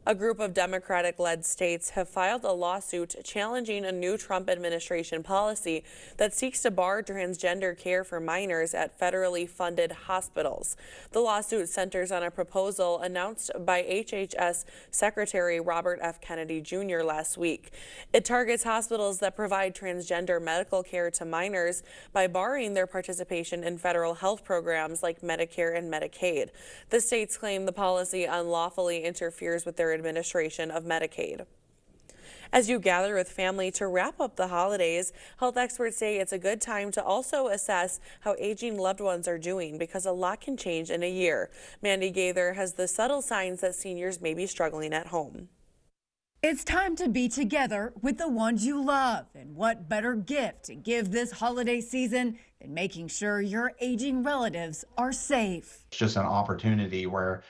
A group of Democratic-led states have filed a lawsuit challenging a new Trump administration policy that seeks to bar transgender care for minors at federally funded hospitals. The lawsuit centers on a proposal announced by HHS Secretary Robert F. Kennedy Jr. last week. It targets hospitals that provide transgender medical care to minors by barring their participation in federal health programs like Medicare and Medicaid. The states claim the policy unlawfully interferes with their administration of Medicaid. As you gather with family to wrap up the holidays, health experts say it's a good time to also assess how aging loved ones are doing, because a lot can change in a year. Mandy Gaither has the subtle signs that seniors may be struggling at home. It's time to be together with the ones you love, and what better gift to give this holiday season than making sure your aging relatives are safe. It's just an opportunity where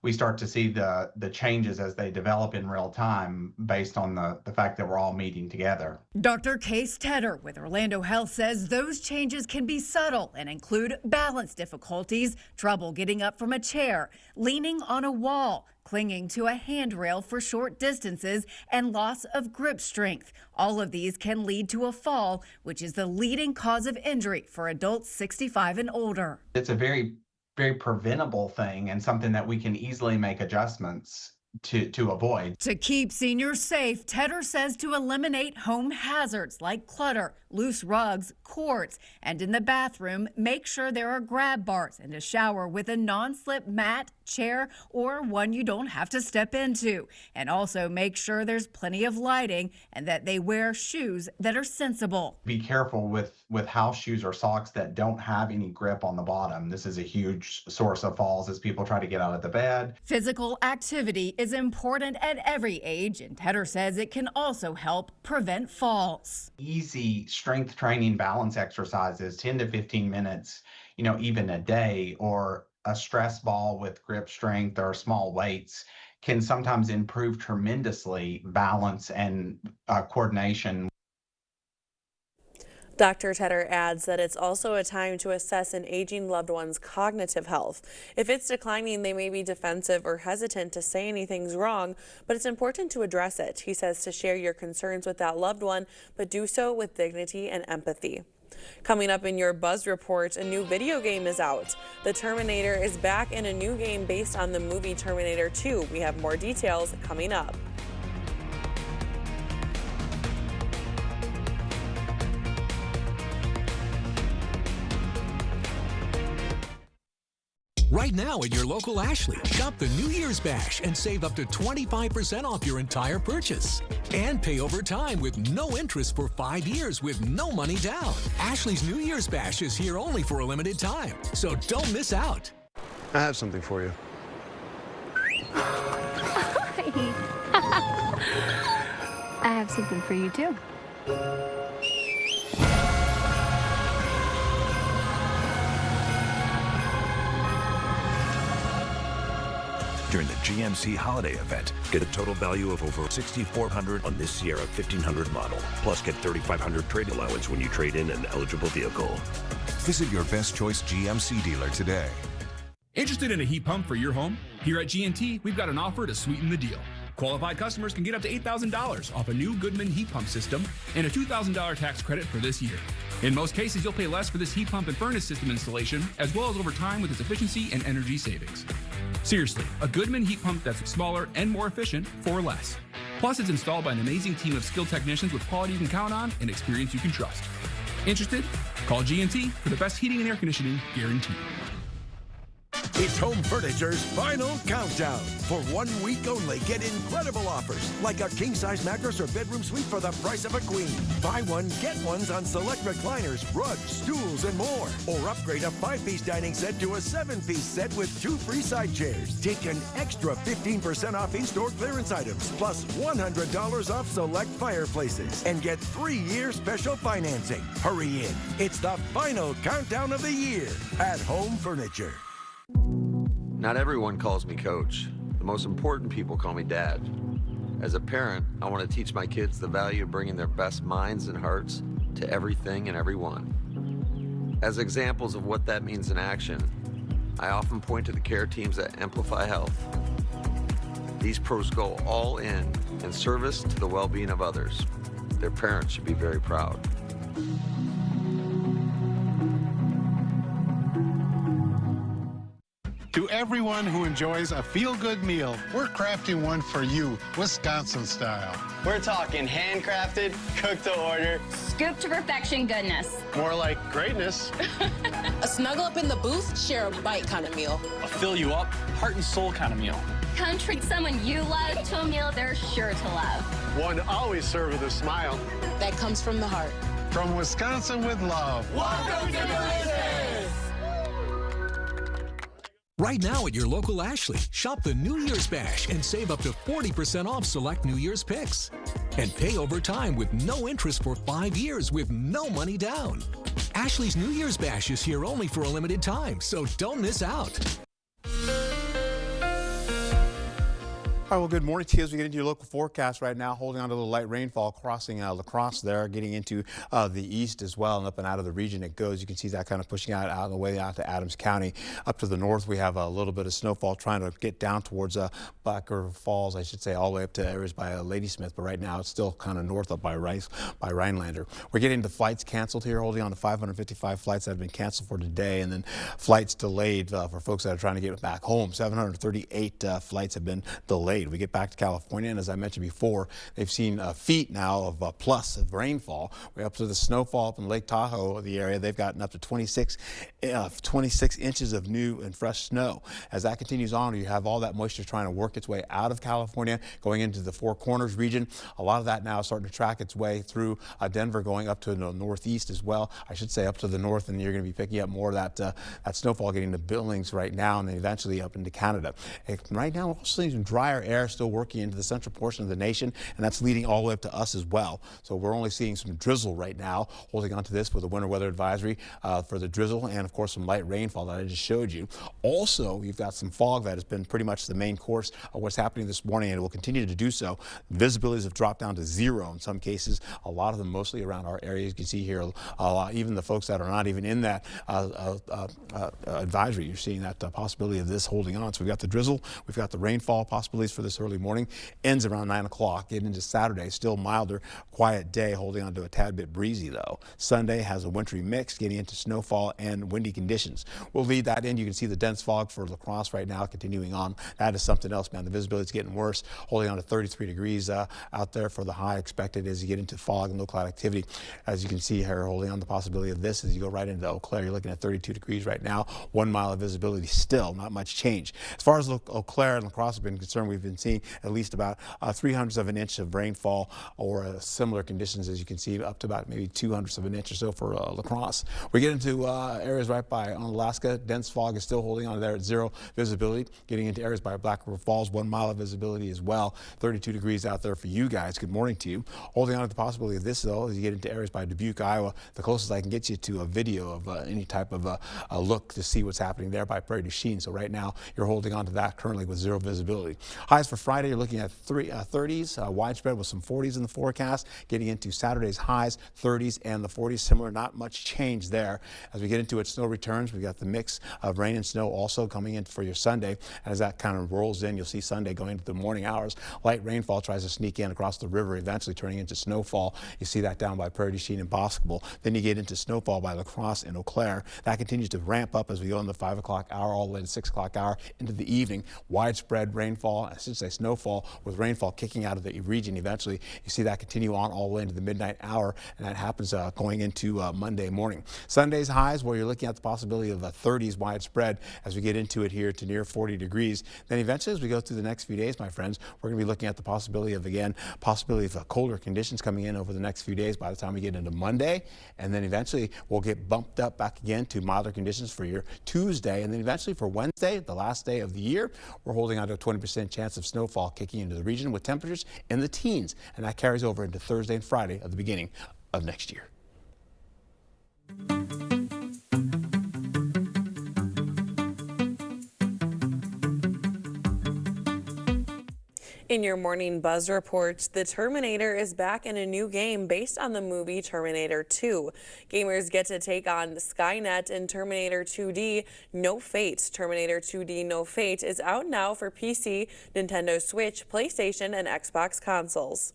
we start to see the changes as they develop in real time based on the fact that we're all meeting together. Dr. Case Tedder with Orlando Health says those changes can be subtle and include balance difficulties, trouble getting up from a chair, leaning on a wall, clinging to a handrail for short distances, and loss of grip strength. All of these can lead to a fall, which is the leading cause of injury for adults 65 and older. It's a very preventable thing and something that we can easily make adjustments to avoid. To keep seniors safe, Tedder says to eliminate home hazards like clutter, loose rugs, cords, and in the bathroom, make sure there are grab bars and a shower with a non-slip mat, chair, or one you don't have to step into. And also make sure there's plenty of lighting and that they wear shoes that are sensible. Be careful with house shoes or socks that don't have any grip on the bottom. This is a huge source of falls as people try to get out of the bed. Physical activity is important at every age, and Tedder says it can also help prevent falls. Easy strength training balance exercises, 10 to 15 minutes, even a day, or a stress ball with grip strength or small weights can sometimes improve tremendously balance and coordination. Dr. Tedder adds that it's also a time to assess an aging loved one's cognitive health. If it's declining, they may be defensive or hesitant to say anything's wrong, but it's important to address it. He says to share your concerns with that loved one, but do so with dignity and empathy. Coming up in your Buzz Report, a new video game is out. The Terminator is back in a new game based on the movie Terminator 2. We have more details coming up. Right now at your local Ashley, shop the New Year's Bash and save up to 25% off your entire purchase. And pay over time with no interest for 5 years with no money down. Ashley's New Year's Bash is here only for a limited time, so don't miss out. I have something for you. I have something for you too. During the GMC holiday event, get a total value of over $6,400 on this Sierra 1500 model. Plus, get $3,500 trade allowance when you trade in an eligible vehicle. Visit your best choice GMC dealer today. Interested in a heat pump for your home? Here at G&T, we've got an offer to sweeten the deal. Qualified customers can get up to $8,000 off a new Goodman heat pump system and a $2,000 tax credit for this year. In most cases, you'll pay less for this heat pump and furnace system installation, as well as over time with its efficiency and energy savings. Seriously, a Goodman heat pump that's smaller and more efficient for less. Plus, it's installed by an amazing team of skilled technicians with quality you can count on and experience you can trust. Interested? Call G&T for the best heating and air conditioning guaranteed. It's Home Furniture's final countdown. For 1 week only, get incredible offers, like a king-size mattress or bedroom suite for the price of a queen. Buy one, get ones on select recliners, rugs, stools, and more. Or upgrade a 5-piece dining set to a 7-piece set with 2 free side chairs. Take an extra 15% off in-store clearance items, plus $100 off select fireplaces. And get 3-year special financing. Hurry in. It's the final countdown of the year at Home Furniture. Not everyone calls me coach. The most important people call me dad. As a parent, I want to teach my kids the value of bringing their best minds and hearts to everything and everyone. As examples of what that means in action, I often point to the care teams at Amplify Health. These pros go all in service to the well-being of others. Their parents should be very proud. To everyone who enjoys a feel-good meal, we're crafting one for you, Wisconsin style. We're talking handcrafted, cooked to order, scoop to perfection goodness. More like greatness. A snuggle up in the booth, share a bite kind of meal. A fill you up, heart and soul kind of meal. Come treat someone you love to a meal they're sure to love. One always served with a smile. That comes from the heart. From Wisconsin with love. Welcome to Delicious! Right now at your local Ashley, shop the New Year's Bash and save up to 40% off select New Year's picks. And pay over time with no interest for 5 years with no money down. Ashley's New Year's Bash is here only for a limited time, so don't miss out. All right, well, good morning to you as we get into your local forecast right now. Holding on to a little light rainfall crossing La Crosse there, getting into the east as well, and up and out of the region it goes. You can see that kind of pushing out of the way out to Adams County. Up to the north, we have a little bit of snowfall trying to get down towards Black River Falls, I should say, all the way up to areas by Ladysmith. But right now, it's still kind of north up by Rhinelander. We're getting the flights canceled here, holding on to 555 flights that have been canceled for today, and then flights delayed for folks that are trying to get back home. 738 flights have been delayed. We get back to California, and as I mentioned before, they've seen feet now of plus of rainfall. We're up to the snowfall up in Lake Tahoe, the area. They've gotten up to 26 inches of new and fresh snow. As that continues on, you have all that moisture trying to work its way out of California, going into the Four Corners region. A lot of that now is starting to track its way through Denver, going up to the northeast as well. I should say up to the north, and you're going to be picking up more of that snowfall getting to Billings right now, and then eventually up into Canada. And right now, we're also seeing some drier air still working into the central portion of the nation, and that's leading all the way up to us as well. So we're only seeing some drizzle right now, holding on to this with a winter weather advisory for the drizzle, and of course some light rainfall that I just showed you. Also, you've got some fog that has been pretty much the main course of what's happening this morning, and it will continue to do so. Visibilities have dropped down to 0 in some cases, a lot of them mostly around our area. You can see here, even the folks that are not even in that advisory, you're seeing that possibility of this holding on. So we've got the drizzle, we've got the rainfall possibilities for this early morning. Ends around 9 o'clock, getting into Saturday, still milder, quiet day, holding on to a tad bit breezy though. Sunday has a wintry mix, getting into snowfall and windy conditions. We'll lead that in. You can see the dense fog for La Crosse right now continuing on. That is something else, man. The visibility is getting worse, holding on to 33 degrees out there for the high expected as you get into fog and low cloud activity. As you can see here, holding on the possibility of this as you go right into Eau Claire. You're looking at 32 degrees right now, 1 mile of visibility, still not much change. As far as Eau Claire and La Crosse have been concerned, we've been seeing at least about 300ths of an inch of rainfall or similar conditions, as you can see, up to about maybe 200ths of an inch or so for La Crosse. We get into areas right by Alaska. Dense fog is still holding on there at 0 visibility. Getting into areas by Black River Falls, 1 mile of visibility as well. 32 degrees out there for you guys. Good morning to you. Holding on to the possibility of this, though, as you get into areas by Dubuque, Iowa, the closest I can get you to a video of any type of a look to see what's happening there by Prairie du Chien. So right now, you're holding on to that currently with 0 visibility. Highs for Friday, you're looking at 30s, widespread with some 40s in the forecast. Getting into Saturday's highs, 30s and the 40s, similar, not much change there. As we get into it, snow returns. We've got the mix of rain and snow also coming in for your Sunday. As that kind of rolls in, you'll see Sunday going into the morning hours. Light rainfall tries to sneak in across the river, eventually turning into snowfall. You see that down by Prairie du Chien and Boscobel. Then you get into snowfall by La Crosse and Eau Claire. That continues to ramp up as we go in the 5 o'clock hour all the way to 6 o'clock hour into the evening. Widespread rainfall, I should say snowfall, with rainfall kicking out of the region eventually. You see that continue on all the way into the midnight hour, and that happens going into Monday morning. Sunday's highs, where you're looking at the possibility of 30s widespread as we get into it here to near 40 degrees. Then eventually, as we go through the next few days, my friends, we're going to be looking at the possibility of colder conditions coming in over the next few days by the time we get into Monday. And then eventually, we'll get bumped up back again to milder conditions for your Tuesday. And then eventually for Wednesday, the last day of the year, we're holding on to a 20% chance of snowfall kicking into the region with temperatures in the teens. And that carries over into Thursday and Friday of the beginning of next year. In your Morning Buzz reports, the Terminator is back in a new game based on the movie Terminator 2. Gamers get to take on Skynet in Terminator 2D No Fate. Terminator 2D No Fate is out now for PC, Nintendo Switch, PlayStation, and Xbox consoles.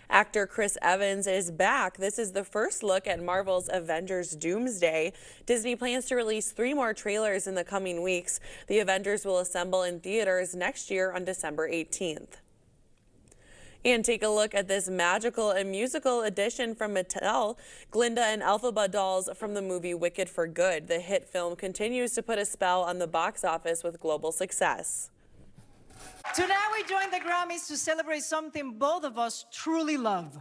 Actor Chris Evans is back. This is the first look at Marvel's Avengers Doomsday. Disney plans to release 3 more trailers in the coming weeks. The Avengers will assemble in theaters next year on December 18th. And take a look at this magical and musical addition from Mattel. Glinda and Elphaba dolls from the movie Wicked for Good. The hit film continues to put a spell on the box office with global success. Tonight we join the Grammys to celebrate something both of us truly love.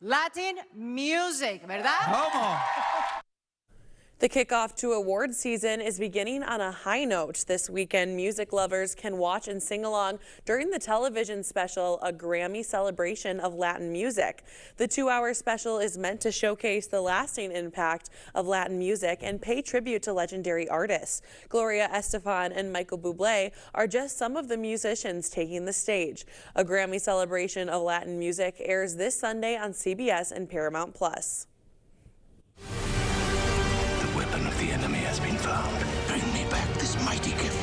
Latin music, ¿verdad? Come on. The kickoff to award season is beginning on a high note. This weekend, music lovers can watch and sing along during the television special, A Grammy Celebration of Latin Music. The 2-hour special is meant to showcase the lasting impact of Latin music and pay tribute to legendary artists. Gloria Estefan and Michael Bublé are just some of the musicians taking the stage. A Grammy Celebration of Latin Music airs this Sunday on CBS and Paramount+. Of the enemy has been found. Bring me back this mighty gift.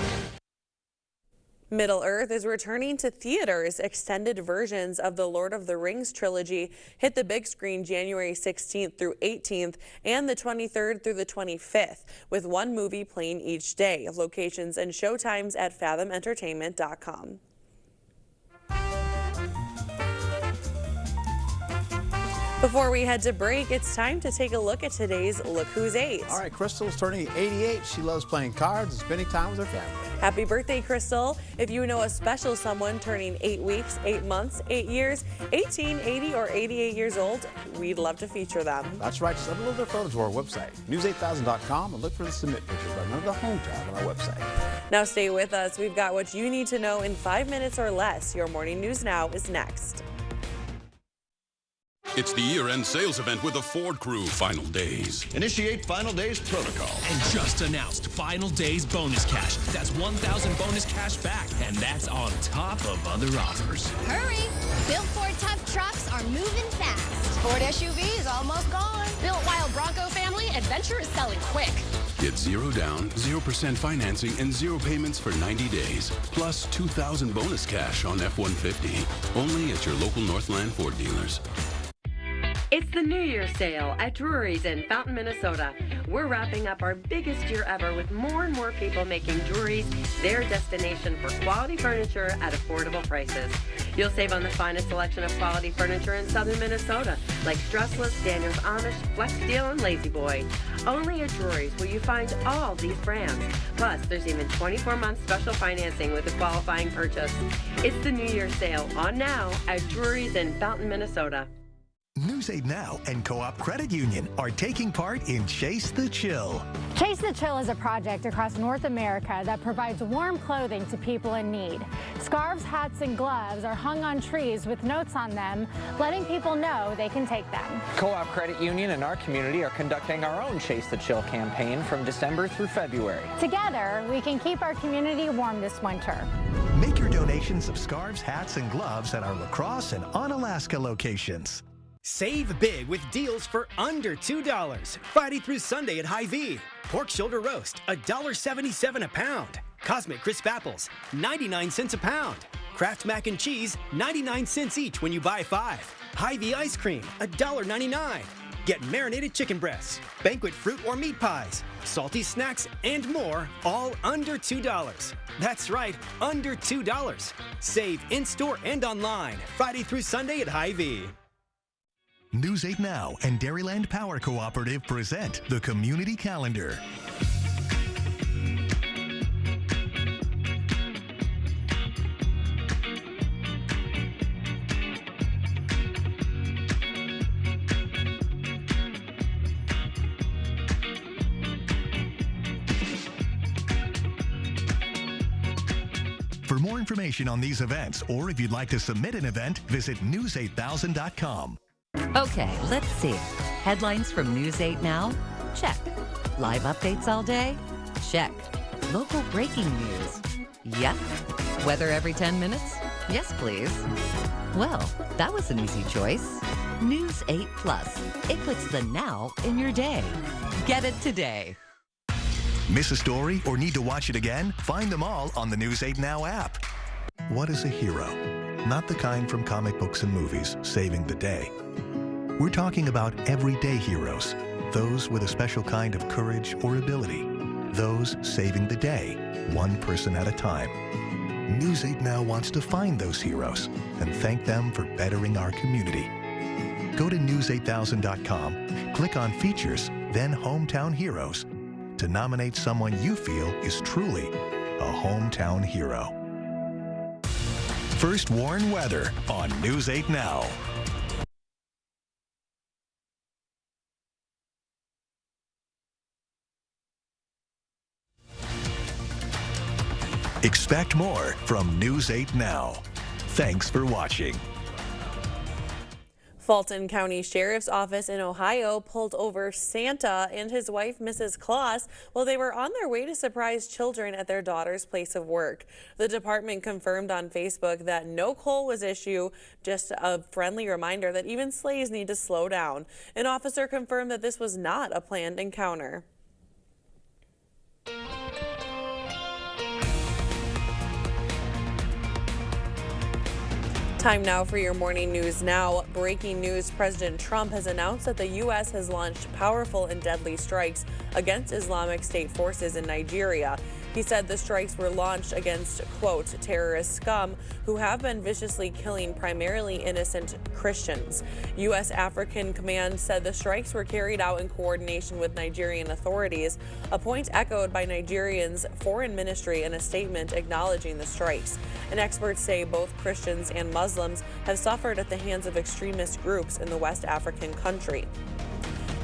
Middle-earth is returning to theaters. Extended versions of the Lord of the Rings trilogy hit the big screen January 16th through 18th and the 23rd through the 25th, with one movie playing each day. Locations and showtimes at fathomentertainment.com. Before we head to break, it's time to take a look at today's Look Who's 8. All right, Crystal's turning 88. She loves playing cards and spending time with her family. Happy birthday, Crystal. If you know a special someone turning 8 weeks, 8 months, 8 years, 18, 80, or 88 years old, we'd love to feature them. That's right. Just upload their photos to our website, news8000.com, and look for the Submit pictures right under the Home tab on our website. Now stay with us. We've got what you need to know in 5 minutes or less. Your Morning News Now is next. It's the year-end sales event with the Ford Crew Final Days. Initiate Final Days protocol. And just announced Final Days bonus cash. That's 1,000 bonus cash back, and that's on top of other offers. Hurry! Built Ford tough trucks are moving fast. Ford SUV is almost gone. Built Wild Bronco family, adventure is selling quick. Get 0 down, 0% financing, and 0 payments for 90 days. Plus 2,000 bonus cash on F-150. Only at your local Northland Ford dealers. It's the New Year's sale at Drury's in Fountain, Minnesota. We're wrapping up our biggest year ever with more and more people making Drury's their destination for quality furniture at affordable prices. You'll save on the finest selection of quality furniture in southern Minnesota, like Stressless, Daniels Amish, Flex Steel, and Lazy Boy. Only at Drury's will you find all these brands. Plus, there's even 24-month special financing with a qualifying purchase. It's the New Year's sale on now at Drury's in Fountain, Minnesota. News 8 Now and Co-op Credit Union are taking part in Chase the Chill. Chase the Chill is a project across North America that provides warm clothing to people in need. Scarves, hats, and gloves are hung on trees with notes on them, letting people know they can take them. Co-op Credit Union and our community are conducting our own Chase the Chill campaign from December through February. Together, we can keep our community warm this winter. Make your donations of scarves, hats, and gloves at our La Crosse and Onalaska locations. Save big with deals for under $2. Friday through Sunday at Hy-Vee. Pork shoulder roast, $1.77 a pound. Cosmic crisp apples, 99 cents a pound. Kraft mac and cheese, 99 cents each when you buy 5. Hy-Vee ice cream, $1.99. Get marinated chicken breasts, banquet fruit or meat pies, salty snacks, and more, all under $2. That's right, under $2. Save in-store and online, Friday through Sunday at Hy-Vee. News 8 Now and Dairyland Power Cooperative present the Community Calendar. For more information on these events, or if you'd like to submit an event, visit news8000.com. Okay, let's see. Headlines from News 8 Now? Check. Live updates all day? Check. Local breaking news? Yep. Weather every 10 minutes? Yes, please. Well, that was an easy choice. News 8 Plus. It puts the now in your day. Get it today. Miss a story or need to watch it again? Find them all on the News 8 Now app. What is a hero? Not the kind from comic books and movies, saving the day. We're talking about everyday heroes, those with a special kind of courage or ability, those saving the day, one person at a time. News 8 Now wants to find those heroes and thank them for bettering our community. Go to news8000.com, click on Features, then Hometown Heroes to nominate someone you feel is truly a hometown hero. First Warn Weather on News 8 Now. Expect more from News 8 Now. Thanks for watching. Fulton County Sheriff's Office in Ohio pulled over Santa and his wife, Mrs. Claus, while they were on their way to surprise children at their daughter's place of work. The department confirmed on Facebook that no coal was issued, just a friendly reminder that even sleighs need to slow down. An officer confirmed that this was not a planned encounter. Time now for your morning news now. Breaking news, President Trump has announced that the U.S. has launched powerful and deadly strikes against Islamic State forces in Nigeria. He said the strikes were launched against, quote, terrorist scum who have been viciously killing primarily innocent Christians. U.S. African Command said the strikes were carried out in coordination with Nigerian authorities, a point echoed by Nigeria's foreign ministry in a statement acknowledging the strikes. And experts say both Christians and Muslims have suffered at the hands of extremist groups in the West African country.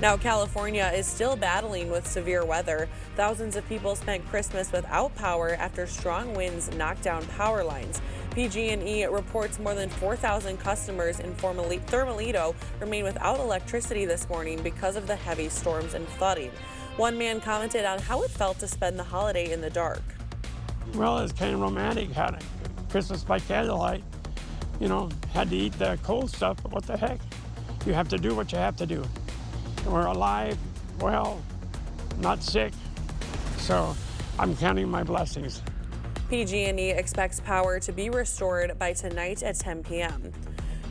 Now, California is still battling with severe weather. Thousands of people spent Christmas without power after strong winds knocked down power lines. PG&E reports more than 4,000 customers in Thermalito remain without electricity this morning because of the heavy storms and flooding. One man commented on how it felt to spend the holiday in the dark. Well, it's kind of romantic, had a Christmas by candlelight. You know, had to eat the cold stuff, but what the heck? You have to do what you have to do. We're alive, well, not sick, so I'm counting my blessings. PG&E expects power to be restored by tonight at 10 p.m.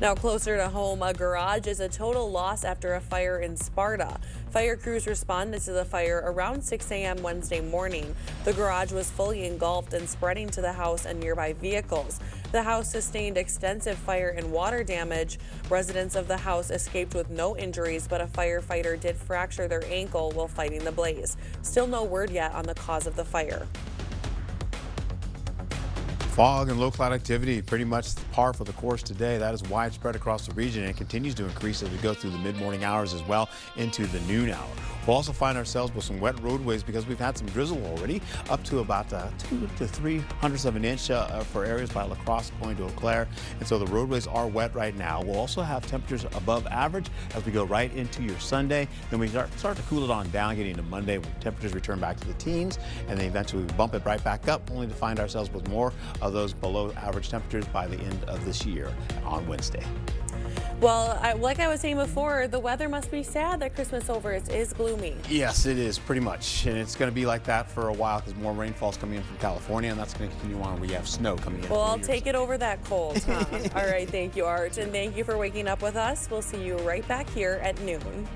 Now, closer to home, a garage is a total loss after a fire in Sparta. Fire crews responded to the fire around 6 a.m. Wednesday morning. The garage was fully engulfed and spreading to the house and nearby vehicles. The house sustained extensive fire and water damage. Residents of the house escaped with no injuries, but a firefighter did fracture their ankle while fighting the blaze. Still no word yet on the cause of the fire. Fog and low cloud activity pretty much par for the course today. That is widespread across the region and continues to increase as we go through the mid-morning hours as well into the noon hour. We'll also find ourselves with some wet roadways because we've had some drizzle already, up to about 2 to 3/100 of an inch for areas by La Crosse going to Eau Claire. And so the roadways are wet right now. We'll also have temperatures above average as we go right into your Sunday. Then we start to cool it on down, getting into Monday when temperatures return back to the teens, and then eventually we bump it right back up, only to find ourselves with more of those below average temperatures by the end of this year on Wednesday. Well, like I was saying before, the weather must be sad that Christmas over. It is gloomy. Yes, it is pretty much. And it's going to be like that for a while because more rainfall is coming in from California, and that's going to continue on. We have snow coming in. Well, I'll take it over that cold, huh? All right, thank you, Art. And thank you for waking up with us. We'll see you right back here at noon.